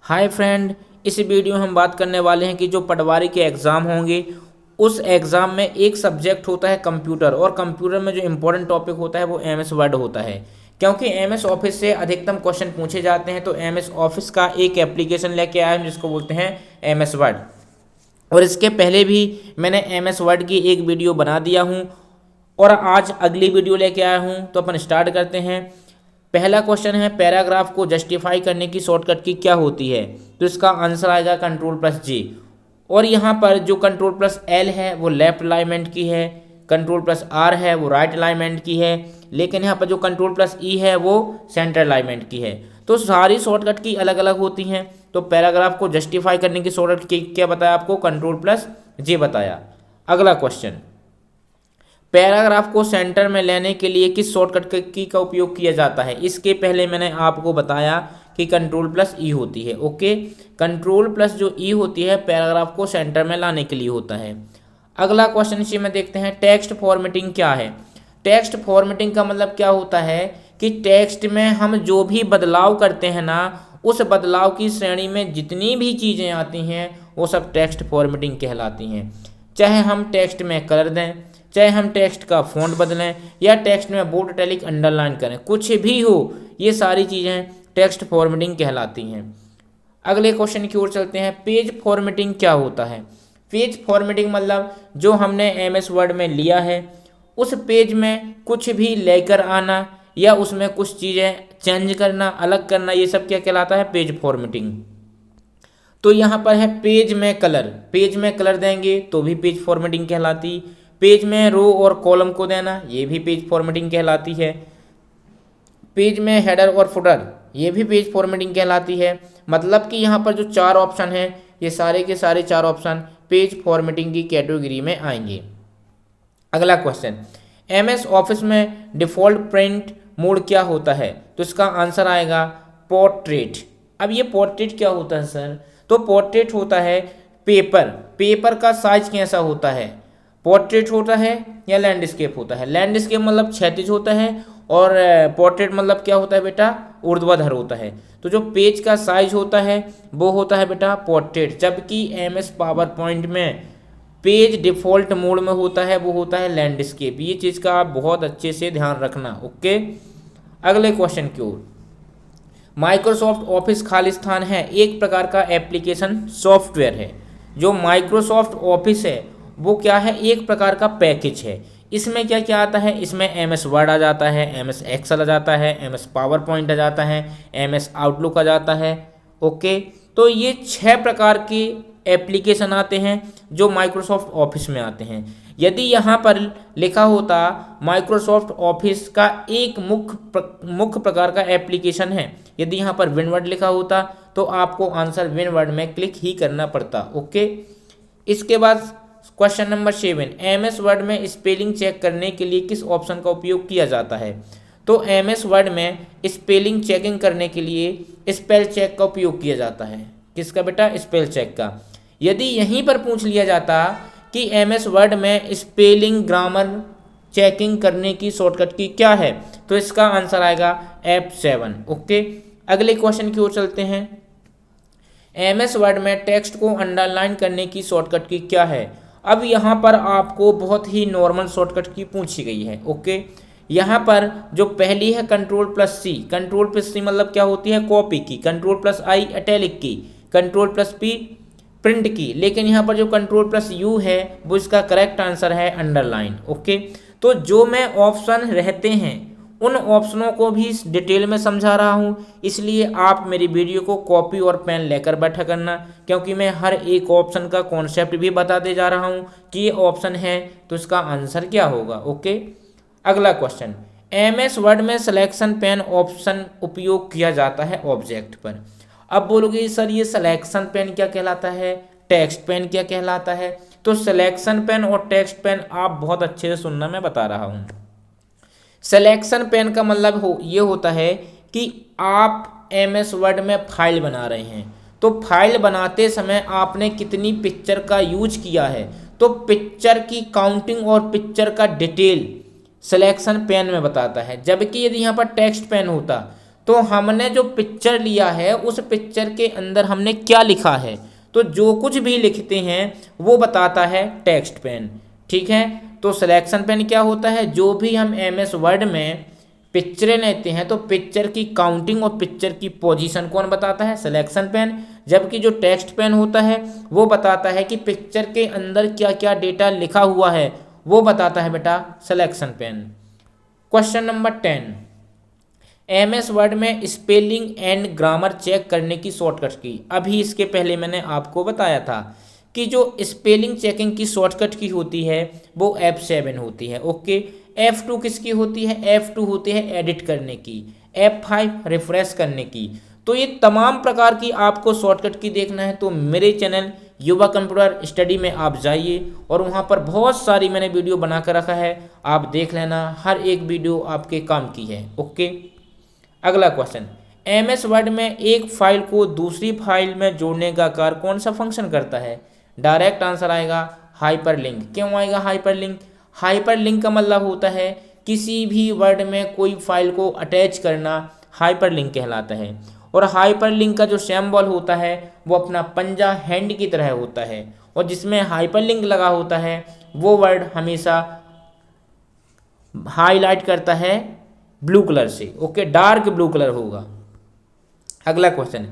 Hi friend, इस video में हम बात करने वाले हैं कि जो पटवारी के एग्ज़ाम होंगे उस एग्ज़ाम में एक सब्जेक्ट होता है कंप्यूटर, और कंप्यूटर में जो इम्पोर्टेंट टॉपिक होता है वो एमएस वर्ड होता है। क्योंकि एमएस ऑफिस से अधिकतम क्वेश्चन पूछे जाते हैं तो एमएस ऑफिस का एक एप्लीकेशन लेके आया हूं जिसको बोलते हैं एमएस वर्ड। और इसके पहले भी मैंने एमएस वर्ड की एक वीडियो बना दिया हूँ और आज अगली वीडियो लेके आया हूँ। तो अपन स्टार्ट करते हैं। पहला क्वेश्चन है, पैराग्राफ को जस्टिफाई करने की शॉर्टकट की क्या होती है? तो इसका आंसर आएगा कंट्रोल+J। और यहाँ पर जो कंट्रोल+L है वो लेफ्ट अलाइनमेंट की है, कंट्रोल+R है वो राइट अलाइनमेंट की है, लेकिन यहाँ पर जो कंट्रोल+E है वो सेंटर अलाइनमेंट की है। तो सारी शॉर्टकट की अलग अलग होती हैं। तो पैराग्राफ को जस्टिफाई करने की शॉर्टकट की क्या बताया आपको? कंट्रोल+J बताया। अगला क्वेश्चन, पैराग्राफ को सेंटर में लेने के लिए किस शॉर्टकट की का उपयोग किया जाता है? इसके पहले मैंने आपको बताया कि कंट्रोल+E होती है। ओके, कंट्रोल+ जो E होती है पैराग्राफ को सेंटर में लाने के लिए होता है। अगला क्वेश्चन इसी में देखते हैं, टेक्स्ट फॉर्मेटिंग क्या है? टेक्स्ट फॉर्मेटिंग का मतलब क्या होता है कि टेक्स्ट में हम जो भी बदलाव करते हैं ना, उस बदलाव की श्रेणी में जितनी भी चीज़ें आती हैं वो सब टेक्स्ट फॉर्मेटिंग कहलाती हैं। चाहे हम टेक्स्ट में कलर दें, चाहे हम टेक्स्ट का फ़ॉन्ट बदलें, या टेक्स्ट में बोल्ड, इटैलिक, अंडरलाइन करें, कुछ भी हो, ये सारी चीज़ें टेक्स्ट फॉर्मेटिंग कहलाती हैं। अगले क्वेश्चन की ओर चलते हैं, पेज फॉर्मेटिंग क्या होता है? पेज फॉर्मेटिंग मतलब जो हमने एमएस वर्ड में लिया है उस पेज में कुछ भी लेकर आना या उसमें कुछ चीज़ें चेंज करना, अलग करना, ये सब क्या कहलाता है? Page formatting. तो यहाँ पर है पेज में कलर, पेज में कलर देंगे तो भी पेज फॉर्मेटिंग कहलाती। पेज में रो और कॉलम को देना, ये भी पेज फॉर्मेटिंग कहलाती है। पेज में हेडर और फुटर, ये भी पेज फॉर्मेटिंग कहलाती है। मतलब कि यहाँ पर जो चार ऑप्शन हैं ये सारे के सारे चार ऑप्शन पेज फॉर्मेटिंग की कैटेगरी में आएंगे। अगला क्वेश्चन, एमएस ऑफिस में डिफ़ॉल्ट प्रिंट मोड क्या होता है? तो इसका आंसर आएगा पोर्ट्रेट। अब ये पोर्ट्रेट क्या होता है सर? तो पोर्ट्रेट होता है पेपर, पेपर का साइज कैसा होता है? पोर्ट्रेट होता है या लैंडस्केप होता है? लैंडस्केप मतलब क्षैतिज होता है और पोर्ट्रेट मतलब क्या होता है बेटा? ऊर्ध्वाधर होता है। तो जो पेज का साइज होता है वो होता है बेटा पोर्ट्रेट, जबकि एमएस पावर पॉइंट में पेज डिफ़ॉल्ट मोड में होता है वो होता है लैंडस्केप। ये चीज़ का आप बहुत अच्छे से ध्यान रखना। ओके, अगले क्वेश्चन की ओर, माइक्रोसॉफ्ट ऑफिस खालिस्तान है एक प्रकार का एप्लीकेशन सॉफ्टवेयर है। जो माइक्रोसॉफ्ट ऑफिस है वो क्या है? एक प्रकार का पैकेज है। इसमें क्या क्या आता है? इसमें एमएस वर्ड आ जाता है, एमएस एक्सेल आ जाता है, एमएस पावर पॉइंट आ जाता है, एमएस आउटलुक आ जाता है। ओके, तो ये 6 प्रकार के एप्लीकेशन आते हैं जो माइक्रोसॉफ्ट ऑफिस में आते हैं। यदि यहाँ पर लिखा होता माइक्रोसॉफ्ट ऑफिस का एक मुख्य प्रकार का एप्लीकेशन है, यदि यहाँ पर विनवर्ड लिखा होता तो आपको आंसर विनवर्ड में क्लिक ही करना पड़ता। ओके, इसके बाद क्वेश्चन नंबर 7, एमएस वर्ड में स्पेलिंग चेक करने के लिए किस ऑप्शन का उपयोग किया जाता है? तो एमएस वर्ड में स्पेलिंग चेकिंग करने के लिए स्पेल चेक का उपयोग किया जाता है। किसका बेटा? स्पेल चेक का। यदि यहीं पर पूछ लिया जाता कि एमएस वर्ड में स्पेलिंग ग्रामर चेकिंग करने की शॉर्टकट की क्या है, तो इसका आंसर आएगा F7। ओके, अगले क्वेश्चन की ओर चलते हैं, एमएस वर्ड में टेक्स्ट को अंडरलाइन करने की शॉर्टकट की क्या है? अब यहाँ पर आपको बहुत ही नॉर्मल शॉर्टकट की पूछी गई है। ओके, यहाँ पर जो पहली है कंट्रोल+C, कंट्रोल+C मतलब क्या होती है? कॉपी की, कंट्रोल+I इटैलिक की, कंट्रोल+P प्रिंट की, लेकिन यहाँ पर जो कंट्रोल+U है वो इसका करेक्ट आंसर है अंडरलाइन। ओके, तो जो मैं ऑप्शन रहते हैं उन ऑप्शनों को भी डिटेल में समझा रहा हूँ, इसलिए आप मेरी वीडियो को कॉपी और पेन लेकर बैठा करना, क्योंकि मैं हर एक ऑप्शन का कॉन्सेप्ट भी बताते जा रहा हूँ कि ये ऑप्शन है तो इसका आंसर क्या होगा। ओके, अगला क्वेश्चन, एमएस वर्ड में सिलेक्शन पेन ऑप्शन उपयोग किया जाता है ऑब्जेक्ट पर। अब बोलोगे सर ये सिलेक्शन पेन क्या कहलाता है, टेक्स्ट पेन क्या कहलाता है? तो सिलेक्शन पेन और टेक्स्ट पेन आप बहुत अच्छे से सुनना, मैं बता रहा हूँ। सिलेक्शन पेन का मतलब ये होता है कि आप एमएस वर्ड में फाइल बना रहे हैं, तो फाइल बनाते समय आपने कितनी पिक्चर का यूज किया है, तो पिक्चर की काउंटिंग और पिक्चर का डिटेल सिलेक्शन पेन में बताता है। जबकि यदि यहाँ पर टेक्स्ट पेन होता तो हमने जो पिक्चर लिया है उस पिक्चर के अंदर हमने क्या लिखा है, तो जो कुछ भी लिखते हैं वो बताता है टेक्स्ट पेन। ठीक है, तो सिलेक्शन पेन क्या होता है, जो भी हम एमएस वर्ड में पिक्चरें लेते हैं तो पिक्चर की काउंटिंग और पिक्चर की पोजीशन कौन बताता है, सिलेक्शन पेन। जबकि जो टेक्स्ट पेन होता है वो बताता है कि पिक्चर के अंदर क्या क्या डेटा लिखा हुआ है, वो बताता है बेटा selection pen. Question number 10, MS word में स्पेलिंग एंड ग्रामर चेक करने की शॉर्टकट की। अभी इसके पहले मैंने आपको बताया था कि जो स्पेलिंग चेकिंग की शॉर्टकट की होती है वो F7 होती है। ओके, F2 किसकी होती है, F2 होती है एडिट करने की, F5 रिफ्रेश करने की। तो ये तमाम प्रकार की आपको शॉर्टकट की देखना है तो मेरे चैनल युवा कंप्यूटर स्टडी में आप जाइए और वहाँ पर बहुत सारी मैंने वीडियो बना कर रखा है, आप देख लेना, हर एक वीडियो आपके काम की है। ओके, अगला क्वेश्चन, एमएस वर्ड में एक फाइल को दूसरी फाइल में जोड़ने का कार्य कौन सा फंक्शन करता है। डायरेक्ट आंसर आएगा हाइपरलिंक। क्यों आएगा हाइपरलिंक, हाइपरलिंक का मतलब होता है किसी भी वर्ड में कोई फाइल को अटैच करना हाइपरलिंक कहलाता है। और हाइपरलिंक का जो सिंबल होता है वो अपना पंजा हैंड की तरह होता है, और जिसमें हाइपरलिंक लगा होता है वो वर्ड हमेशा हाईलाइट करता है ब्लू कलर से। ओके, डार्क ब्लू कलर होगा। अगला क्वेश्चन,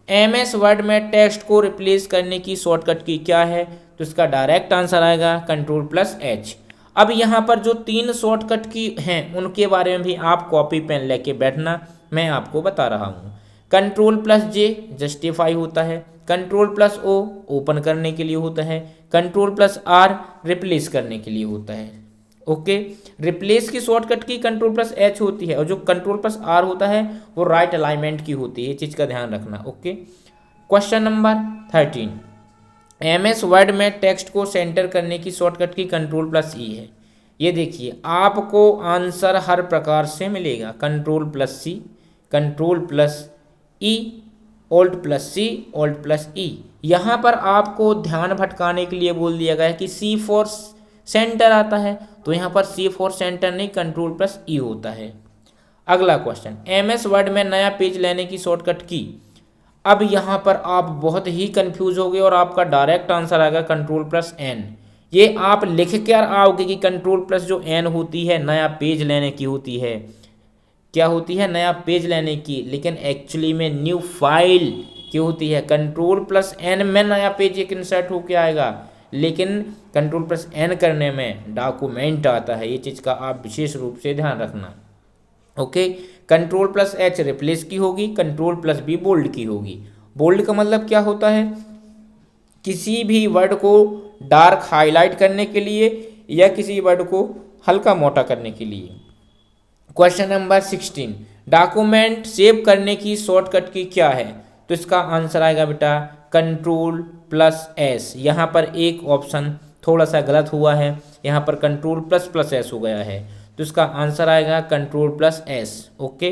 एमएस वर्ड में टेक्स्ट को रिप्लेस करने की शॉर्टकट की क्या है, तो इसका डायरेक्ट आंसर आएगा Ctrl+H। अब यहाँ पर जो 3 शॉर्टकट की हैं उनके बारे में भी आप कॉपी पेन लेके बैठना, मैं आपको बता रहा हूँ। Ctrl+J जस्टिफाई होता है, Ctrl+O ओपन करने के लिए होता है, Ctrl+R रिप्लेस करने के लिए होता है। ओके, रिप्लेस की शॉर्टकट की Ctrl+H होती है, और जो Ctrl+R होता है वो राइट अलाइनमेंट की होती है, ये चीज़ का ध्यान रखना। Okay, question number 13, MS word में टेक्स्ट को सेंटर करने की शॉर्टकट की Ctrl+E है। ये देखिए आपको आंसर हर प्रकार से मिलेगा, Ctrl+C, Ctrl+E, Alt+C, Alt+E। यहाँ पर आपको ध्यान भटकाने के लिए बोल दिया गया है कि C फॉर सेंटर आता है, तो यहाँ पर C फॉर सेंटर नहीं Ctrl+E होता है। अगला क्वेश्चन, एमएस वर्ड में नया पेज लेने की शॉर्टकट की। अब यहाँ पर आप बहुत ही कंफ्यूज हो गए और आपका डायरेक्ट आंसर आएगा Ctrl+N। ये आप लिख कर आओगे कि Ctrl+ जो N होती है नया पेज लेने की होती है, क्या होती है, नया पेज लेने की, लेकिन एक्चुअली में न्यू फाइल की होती है। Ctrl+N में नया पेज एक इंसर्ट होके आएगा, लेकिन Ctrl+N करने में डॉक्यूमेंट आता है। ये चीज़ का आप विशेष रूप से ध्यान रखना। ओके, Ctrl+H रिप्लेस की होगी, Ctrl+B बोल्ड की होगी। बोल्ड का मतलब क्या होता है, किसी भी वर्ड को डार्क हाईलाइट करने के लिए या किसी वर्ड को हल्का मोटा करने के लिए। क्वेश्चन नंबर 16, डॉक्यूमेंट सेव करने की शॉर्टकट की क्या है, तो इसका आंसर आएगा बेटा Ctrl+S। यहाँ पर एक ऑप्शन थोड़ा सा गलत हुआ है, यहाँ पर Ctrl++S हो गया है, तो इसका आंसर आएगा Ctrl+S। Okay,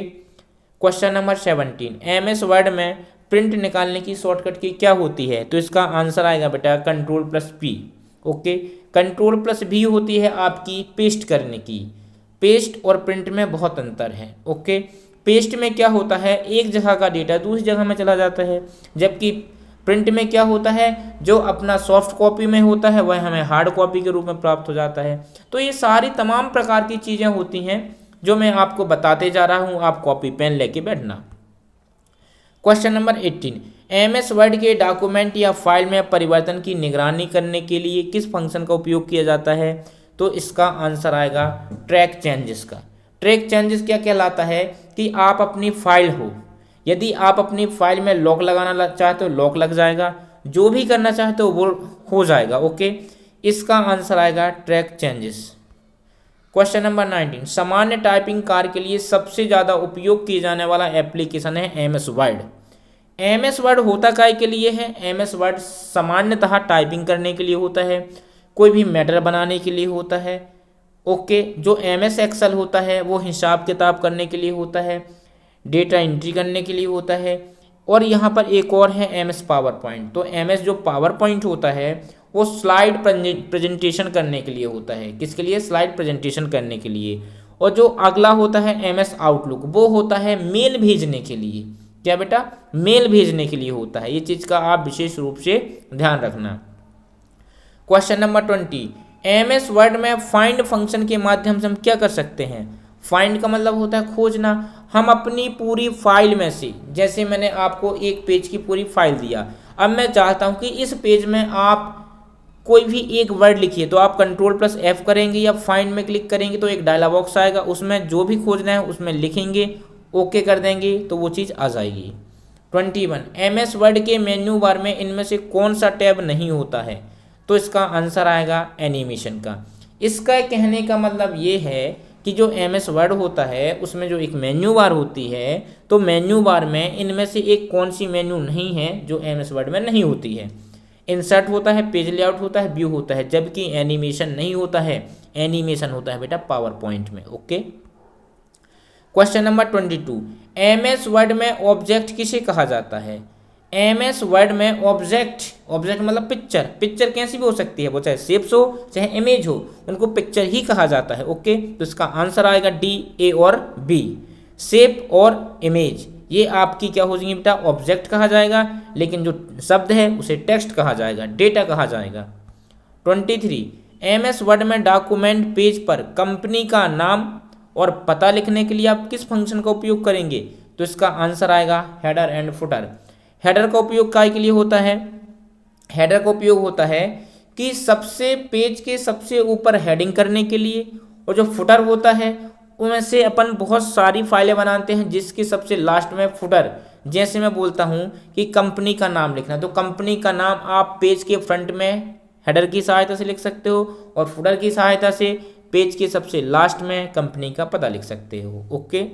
question number 17, MS word में प्रिंट निकालने की शॉर्टकट की क्या होती है, तो इसका आंसर आएगा बेटा Ctrl+P। ओके, Ctrl+V होती है आपकी पेस्ट करने की। पेस्ट और प्रिंट में बहुत अंतर है। ओके, पेस्ट में क्या होता है, एक जगह का डेटा दूसरी जगह में चला जाता है, जबकि प्रिंट में क्या होता है, जो अपना सॉफ्ट कॉपी में होता है वह हमें हार्ड कॉपी के रूप में प्राप्त हो जाता है। तो ये सारी तमाम प्रकार की चीज़ें होती हैं जो मैं आपको बताते जा रहा हूँ, आप कॉपी पेन लेके बैठना। क्वेश्चन नंबर 18, एमएस वर्ड के डॉक्यूमेंट या फाइल में परिवर्तन की निगरानी करने के लिए किस फंक्शन का उपयोग किया जाता है, तो इसका आंसर आएगा ट्रैक चेंजेस का। ट्रैक चेंजेस क्या कहलाता है कि आप अपनी फाइल हो, यदि आप अपनी फाइल में लॉक लगाना चाहते हो लॉक लग जाएगा, जो भी करना चाहते हो वो हो जाएगा। ओके, इसका आंसर आएगा ट्रैक चेंजेस। क्वेश्चन नंबर 19, सामान्य टाइपिंग कार्य के लिए सबसे ज़्यादा उपयोग किए जाने वाला एप्लीकेशन है एमएस वर्ड। एमएस वर्ड होता काय के लिए है, एमएस वर्ड सामान्यतः टाइपिंग करने के लिए होता है, कोई भी मैटर बनाने के लिए होता है। ओके, जो एमएस एक्सेल होता है वो हिसाब किताब करने के लिए होता है, डेटा एंट्री करने के लिए होता है, और यहाँ पर एक और है एमएस पावर पॉइंट। तो एमएस जो पावर पॉइंट होता है वो स्लाइड प्रेजेंटेशन करने के लिए होता है। किसके लिए, स्लाइड प्रेजेंटेशन करने के लिए। और जो अगला होता है MS आउटलुक, वो होता है मेल भेजने के लिए। क्या बेटा? मेल भेजने के लिए होता है। ये चीज़ का आप विशेष रूप से ध्यान रखना। क्वेश्चन नंबर 20, MS वर्ड में फाइंड फंक्शन के माध्यम से हम क्या कर सकते हैं? फाइंड का मतलब होता है खोजना। हम अपनी पूरी फाइल में से, जैसे मैंने आपको एक पेज की पूरी फाइल दिया, अब मैं चाहता हूं कि इस पेज में आप कोई भी एक वर्ड लिखिए, तो आप Ctrl+F करेंगे या फाइंड में क्लिक करेंगे तो एक डायलॉग बॉक्स आएगा, उसमें जो भी खोजना है उसमें लिखेंगे, ओके कर देंगे तो वो चीज़ आ जाएगी। 21, MS वर्ड के मेन्यू बार में इनमें से कौन सा टैब नहीं होता है? तो इसका आंसर आएगा एनिमेशन का। इसका कहने का मतलब ये है कि जो MS वर्ड होता है उसमें जो एक मेन्यू बार होती है, तो मेन्यू बार में इनमें से एक कौन सी मेन्यू नहीं है जो MS वर्ड में नहीं होती है? इंसर्ट होता है, पेज लेआउट होता है, व्यू होता है, जबकि एनिमेशन नहीं होता है। एनिमेशन होता है बेटा पावर पॉइंट में। Okay. Question number 22, MS word में ऑब्जेक्ट किसे कहा जाता है? MS वर्ड में ऑब्जेक्ट, ऑब्जेक्ट मतलब पिक्चर, पिक्चर कैसी भी हो सकती है, वो चाहे शेप्स हो चाहे इमेज हो, उनको पिक्चर ही कहा जाता है। ओके, तो इसका आंसर आएगा डी, ए और बी। शेप और इमेज ये आपकी क्या हो जाएगी बेटा? ऑब्जेक्ट कहा जाएगा, लेकिन जो शब्द है उसे टेक्स्ट कहा जाएगा, डेटा कहा जाएगा। 23, MS वर्ड में डॉक्यूमेंट पेज पर कंपनी का नाम और पता लिखने के लिए आप किस फंक्शन का उपयोग करेंगे? तो इसका आंसर आएगा हेडर एंड फुटर। हेडर का उपयोग काय के लिए होता है? हेडर का उपयोग होता है कि सबसे पेज के सबसे ऊपर हेडिंग करने के लिए, और जो फुटर होता है उनमें से अपन बहुत सारी फाइलें बनाते हैं जिसकी सबसे लास्ट में फुटर, जैसे मैं बोलता हूँ कि कंपनी का नाम लिखना, तो कंपनी का नाम आप पेज के फ्रंट में हेडर की सहायता से लिख सकते हो और फुटर की सहायता से पेज के सबसे लास्ट में कंपनी का पता लिख सकते हो। ओके।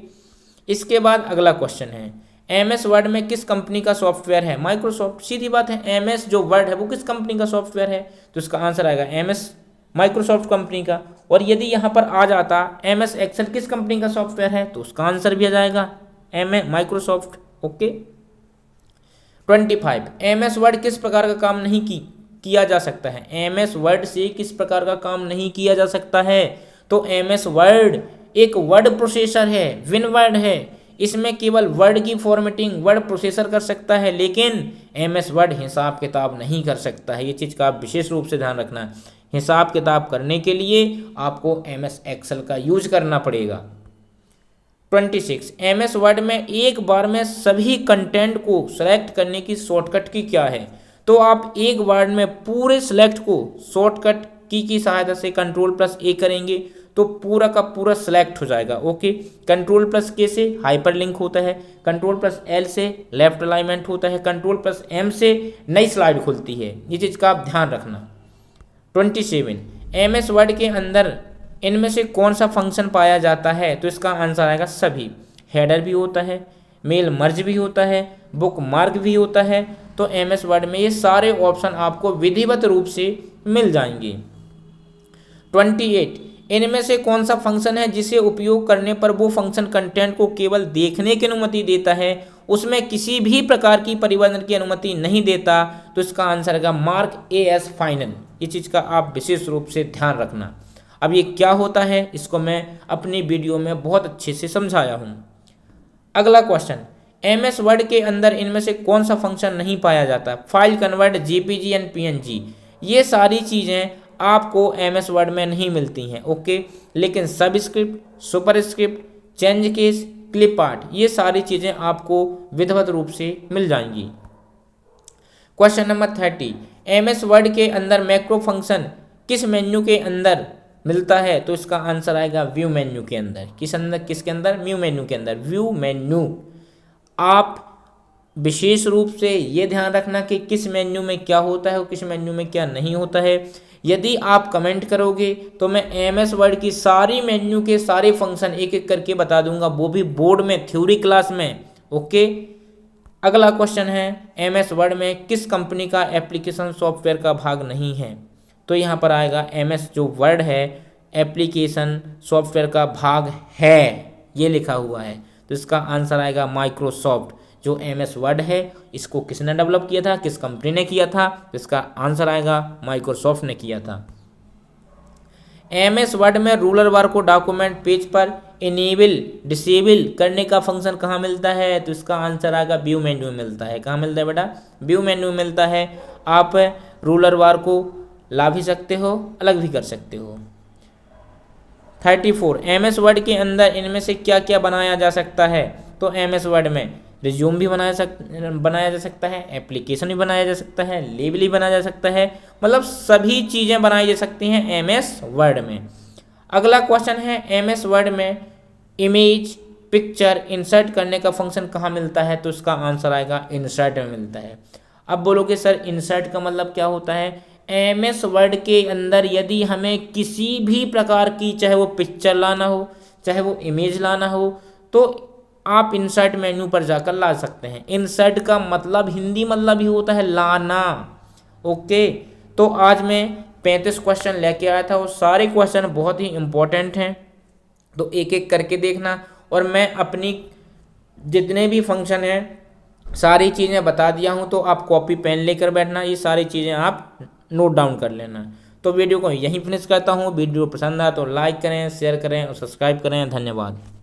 इसके बाद अगला क्वेश्चन है, MS वर्ड में किस कंपनी का सॉफ्टवेयर है? माइक्रोसॉफ्ट। सीधी बात है, MS जो वर्ड है वो किस कंपनी का सॉफ्टवेयर है? तो इसका आंसर आएगा MS, माइक्रोसॉफ्ट कंपनी का। और यदि यहाँ पर आ जाता MS एक्सेल किस कंपनी का सॉफ्टवेयर है, तो उसका आंसर भी आ जाएगा माइक्रोसॉफ्ट। ओके। 25, MS वर्ड किस प्रकार का काम नहीं किया जा सकता है? MS वर्ड से किस प्रकार का काम नहीं किया जा सकता है? तो MS वर्ड एक वर्ड प्रोसेसर है, विनवर्ड है। इसमें केवल वर्ड की फॉर्मेटिंग वर्ड प्रोसेसर कर सकता है, लेकिन MS वर्ड हिसाब किताब नहीं कर सकता है। ये चीज़ का आप विशेष रूप से ध्यान रखना। हिसाब किताब करने के लिए आपको MS एक्सेल का यूज करना पड़ेगा। 26, MS वर्ड में एक बार में सभी कंटेंट को सेलेक्ट करने की शॉर्टकट की क्या है? तो आप एक वर्ड में पूरे सेलेक्ट को शॉर्टकट की सहायता से Ctrl+A करेंगे तो पूरा का पूरा सेलेक्ट हो जाएगा। ओके। Ctrl+K से हाइपरलिंक होता है, Ctrl+L से लेफ्ट अलाइनमेंट होता है, Ctrl+M से नई स्लाइड खुलती है। ये चीज़ का आप ध्यान रखना। 27, MS वर्ड के अंदर इनमें से कौन सा फंक्शन पाया जाता है? तो इसका आंसर आएगा सभी। हेडर भी होता है, मेल मर्ज भी होता है, बुक मार्क भी होता है। तो MS वर्ड में ये सारे ऑप्शन आपको विधिवत रूप से मिल जाएंगे। 28, इनमें से कौन सा फंक्शन है जिसे उपयोग करने पर वो फंक्शन कंटेंट को केवल देखने की अनुमति देता है, उसमें किसी भी प्रकार की परिवर्तन की अनुमति नहीं देता? तो इसका आंसर है मार्क AS फाइनल। ये चीज़ का आप विशेष रूप से ध्यान रखना। अब ये क्या होता है इसको मैं अपनी वीडियो में बहुत अच्छे से समझाया हूँ। अगला क्वेश्चन, MS वर्ड के अंदर इनमें से कौन सा फंक्शन नहीं पाया जाता? File convert JPG and PNG। ये सारी चीज़ें आपको MS वर्ड में नहीं मिलती हैं। ओके। लेकिन subscript, superscript, change case, clip art, ये सारी चीज़ें आपको विधिवत रूप से मिल जाएंगी। क्वेश्चन नंबर 30, MS वर्ड के अंदर मैक्रो फंक्शन किस मेन्यू के अंदर मिलता है? तो इसका आंसर आएगा व्यू मेन्यू के अंदर। किसके अंदर? व्यू मेन्यू के अंदर। View menu. आप विशेष रूप से ये ध्यान रखना कि किस मेन्यू में क्या होता है और किस मेन्यू में क्या नहीं होता है। यदि आप कमेंट करोगे तो मैं MS वर्ड की सारी मेन्यू के सारे फंक्शन एक एक करके बता दूंगा, वो भी बोर्ड में, थ्योरी क्लास में। ओके। अगला क्वेश्चन है, MS वर्ड में किस कंपनी का एप्लीकेशन सॉफ्टवेयर का भाग नहीं है? तो यहाँ पर आएगा MS जो वर्ड है एप्लीकेशन सॉफ्टवेयर का भाग है, ये लिखा हुआ है। तो इसका आंसर आएगा माइक्रोसॉफ्ट। जो MS वर्ड है इसको किसने डेवलप किया था, किस कंपनी ने किया था? तो इसका आंसर आएगा माइक्रोसॉफ्ट ने किया था। एमएस वर्ड में रूलर बार को डॉक्यूमेंट पेज पर इनेबल डिसेबल करने का फंक्शन कहाँ मिलता है? तो इसका आंसर आएगा व्यू मेन्यू में मिलता है। कहाँ मिलता है बेटा? व्यू मेन्यू में मिलता है। आप रूलर बार को ला भी सकते हो, अलग भी कर सकते हो। 34 एमएस वर्ड के अंदर इनमें से क्या क्या बनाया जा सकता है? तो एमएस वर्ड में रिज्यूम भी बनाया जा सकता है, एप्लीकेशन भी बनाया जा सकता है, लेबल भी बनाया जा सकता है, मतलब सभी चीज़ें बनाई जा सकती हैं एमएस वर्ड में। अगला क्वेश्चन है एमएस वर्ड में इमेज पिक्चर इंसर्ट करने का फंक्शन कहाँ मिलता है? तो इसका आंसर आएगा इंसर्ट में मिलता है। अब बोलोगे सर इंसर्ट का मतलब क्या होता है? एमएस वर्ड के अंदर यदि हमें किसी भी प्रकार की, चाहे वो पिक्चर लाना हो, चाहे वो इमेज लाना हो, तो आप इंसर्ट मेन्यू पर जाकर ला सकते हैं। इंसर्ट का मतलब हिंदी मतलब ही होता है लाना। ओके, तो आज मैं 35 क्वेश्चन लेके आया था, वो सारे क्वेश्चन बहुत ही इंपॉर्टेंट हैं, तो एक एक करके देखना। और मैं अपनी जितने भी फंक्शन हैं सारी चीज़ें बता दिया हूँ, तो आप कॉपी पेन लेकर बैठना, ये सारी चीज़ें आप नोट डाउन कर लेना। तो वीडियो को यहीं फिनिश करता हूँ। वीडियो पसंद आया तो लाइक करें, शेयर करें और सब्सक्राइब करें। धन्यवाद।